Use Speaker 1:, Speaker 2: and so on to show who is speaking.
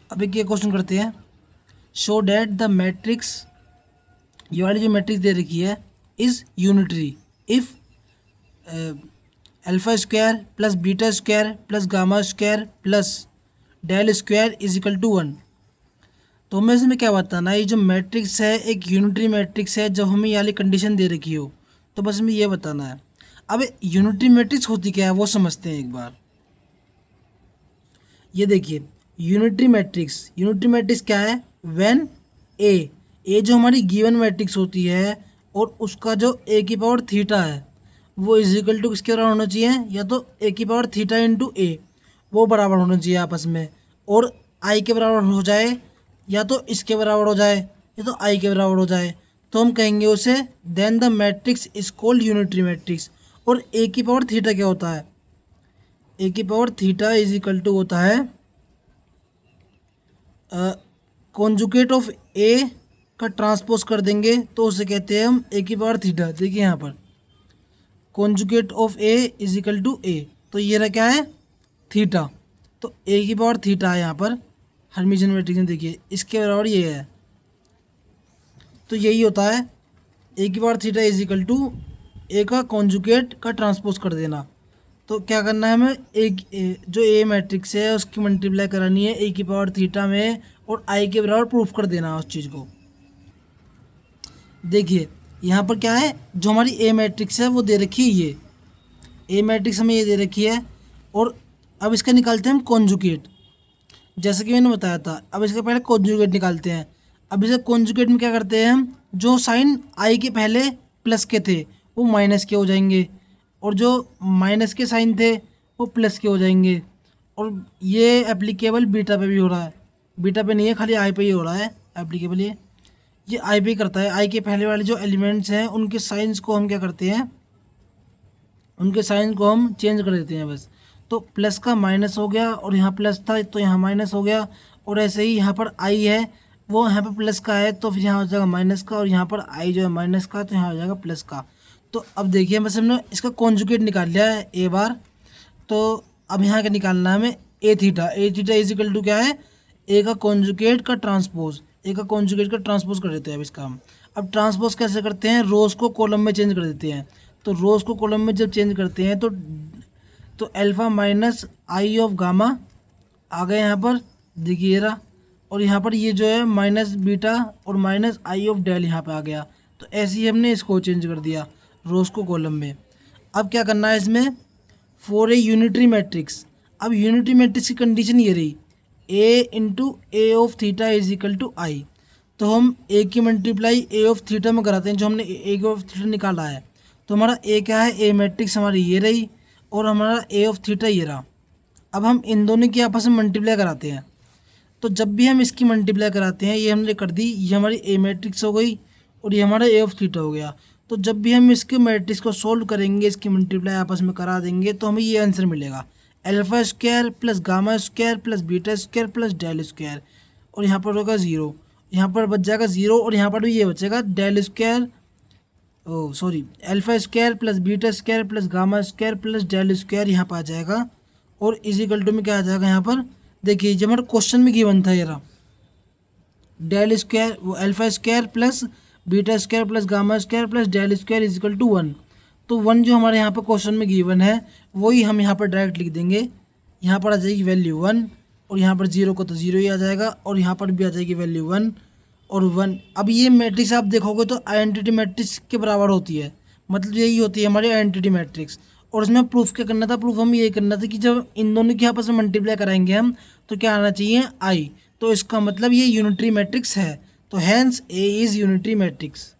Speaker 1: अब एक ये क्वेश्चन करते हैं, शो डैट द मैट्रिक्स, ये वाली जो मैट्रिक्स दे रखी है, is unitary if alpha square plus beta square plus gamma square plus del square is equal to 1। तो हमें इसमें क्या बताना है, ये जो मैट्रिक्स है एक यूनिटरी मैट्रिक्स है जब हमें ये वाली कंडीशन दे रखी हो, तो बस हमें ये बताना है। अब यूनिटरी मैट्रिक्स होती क्या है वो समझते हैं एक बार। ये देखिए यूनिटरी मैट्रिक्स क्या है, व्हेन ए जो हमारी गिवन मैट्रिक्स होती है और उसका जो ए की पावर थीटा है वो इज इक्वल टू किसके बराबर होना चाहिए, या तो ए की पावर थीटा इंटू ए, वो बराबर होना चाहिए आपस में, और आई के बराबर हो जाए, या तो इसके बराबर हो जाए या तो आई के बराबर हो जाए, तो हम कहेंगे उसे then the matrix is called unitary matrix. और ए की पावर थीटा क्या होता है, ए की power theta is equal to होता है कॉन्जुगेट ऑफ ए का ट्रांसपोज कर देंगे तो उसे कहते हैं हम ए की पावर थीटा। देखिए यहाँ पर conjugate of A is equal to A, तो ये रहा क्या है, थीटा, तो ए की पावर थीटा है यहाँ पर हर्मिटियन मैट्रिक्स में। देखिए इसके बराबर ये है, तो यही होता है ए की power theta is equal to A का कॉन्जुगेट का ट्रांसपोज कर देना। तो क्या करना है हमें, जो ए मैट्रिक्स है उसकी मल्टीप्लाई करानी है ए की पावर थीटा में और आई के बराबर प्रूफ कर देना उस चीज़ को। देखिए यहाँ पर क्या है, जो हमारी ए मैट्रिक्स है वो दे रखी है, ये ए मैट्रिक्स हमें ये दे रखी है, और अब इसका निकालते हैं हम कॉन्जुगेट, जैसे कि मैंने बताया था। अब इसके पहले कॉन्जुगेट निकालते हैं। अब इसे कॉन्जुगेट में क्या करते हैं हम, जो साइन आई के पहले प्लस के थे वो माइनस के हो जाएंगे, और जो माइनस के साइन थे वो प्लस के हो जाएंगे। और ये एप्लीकेबल बीटा पे भी हो रहा है, बीटा पे नहीं है, खाली आई पे ही हो रहा है एप्लीकेबल। ये आई पे ही करता है। आई के पहले वाले जो एलिमेंट्स हैं उनके साइंस को हम क्या करते हैं, उनके साइन को हम चेंज कर देते हैं बस। तो प्लस का माइनस हो गया, और यहाँ प्लस था तो यहाँ माइनस हो गया, और ऐसे ही यहाँ पर आई है वो यहाँ पर प्लस का है तो फिर यहाँ हो जाएगा माइनस का, और यहाँ पर आई जो है माइनस का तो यहाँ हो जाएगा प्लस का। तो अब देखिए बस हमने इसका कॉन्जुगेट निकाल लिया है ए बार, तो अब यहाँ क्या निकालना है हमें, ए थीटा इज इक्वल टू क्या है, ए का कॉन्जुगेट का ट्रांसपोज, ए का कॉन्जुगेट का ट्रांसपोज कर देते हैं अब इसका हम। अब ट्रांसपोज कैसे करते हैं, रोज़ को कॉलम में चेंज कर देते हैं। तो रोज़ को कॉलम में जब चेंज करते हैं तो alpha minus I of gamma आ गए यहाँ पर, देखिए रहा, और यहाँ पर ये जो है माइनस बीटा और माइनस आई ऑफ डेल यहाँ पे आ गया। तो ऐसे ही हमने इसको चेंज कर दिया रोज़ को कॉलम में। अब क्या करना है इसमें, फॉर ए यूनिटरी मैट्रिक्स, अब यूनिटरी मैट्रिक्स की कंडीशन ये रही, A into A of theta is equal to I. तो हम ए की मल्टीप्लाई ए ऑफ थीटा में कराते हैं, जो हमने ए ऑफ थीटा निकाला है। तो हमारा ए क्या है, ए मैट्रिक्स हमारी ये रही, और हमारा ए ऑफ थीटा ये रहा। अब हम इन दोनों की आपस में मल्टीप्लाई कराते हैं। तो जब भी हम इसकी मल्टीप्लाई कराते हैं, ये हमने कर दी, ये हमारी ए मैट्रिक्स हो गई और ये हमारा ए ऑफ थीटा हो गया। तो जब भी हम इसके मैट्रिक्स को सोल्व करेंगे, इसकी मल्टीप्लाई आपस में करा देंगे, तो हमें ये आंसर मिलेगा, alpha square plus gamma square plus beta square plus del square, और यहाँ पर होगा ज़ीरो, यहाँ पर बच जाएगा ज़ीरो, और यहाँ पर भी ये बचेगा del square, oh sorry, alpha square plus beta square plus gamma square plus del square यहाँ पर आ जाएगा। और इज इक्वल टू में क्या आ जाएगा यहाँ पर, देखिए जब हमारे क्वेश्चन में गिवन था ये रहा, डेल स्क्वायर वो alpha square plus beta square plus gamma square plus del square is equal to 1। तो 1 जो हमारे यहाँ पर क्वेश्चन में गिवन है वही हम यहाँ पर डायरेक्ट लिख देंगे। यहाँ पर आ जाएगी वैल्यू 1, और यहाँ पर 0 को तो 0 ही आ जाएगा, और यहाँ पर भी आ जाएगी वैल्यू 1 और 1। अब ये मैट्रिक्स आप देखोगे तो आइडेंटिटी मैट्रिक्स के बराबर होती है, मतलब यही होती है हमारी आइडेंटिटी मैट्रिक्स। और इसमें प्रूफ क्या करना था, प्रूफ हमें ये करना था कि जब इन दोनों की आपस में मल्टीप्लाई कराएंगे हम तो क्या आना चाहिए, आई। तो इसका मतलब ये यूनिटरी मैट्रिक्स है, तो hence A is unitary matrix.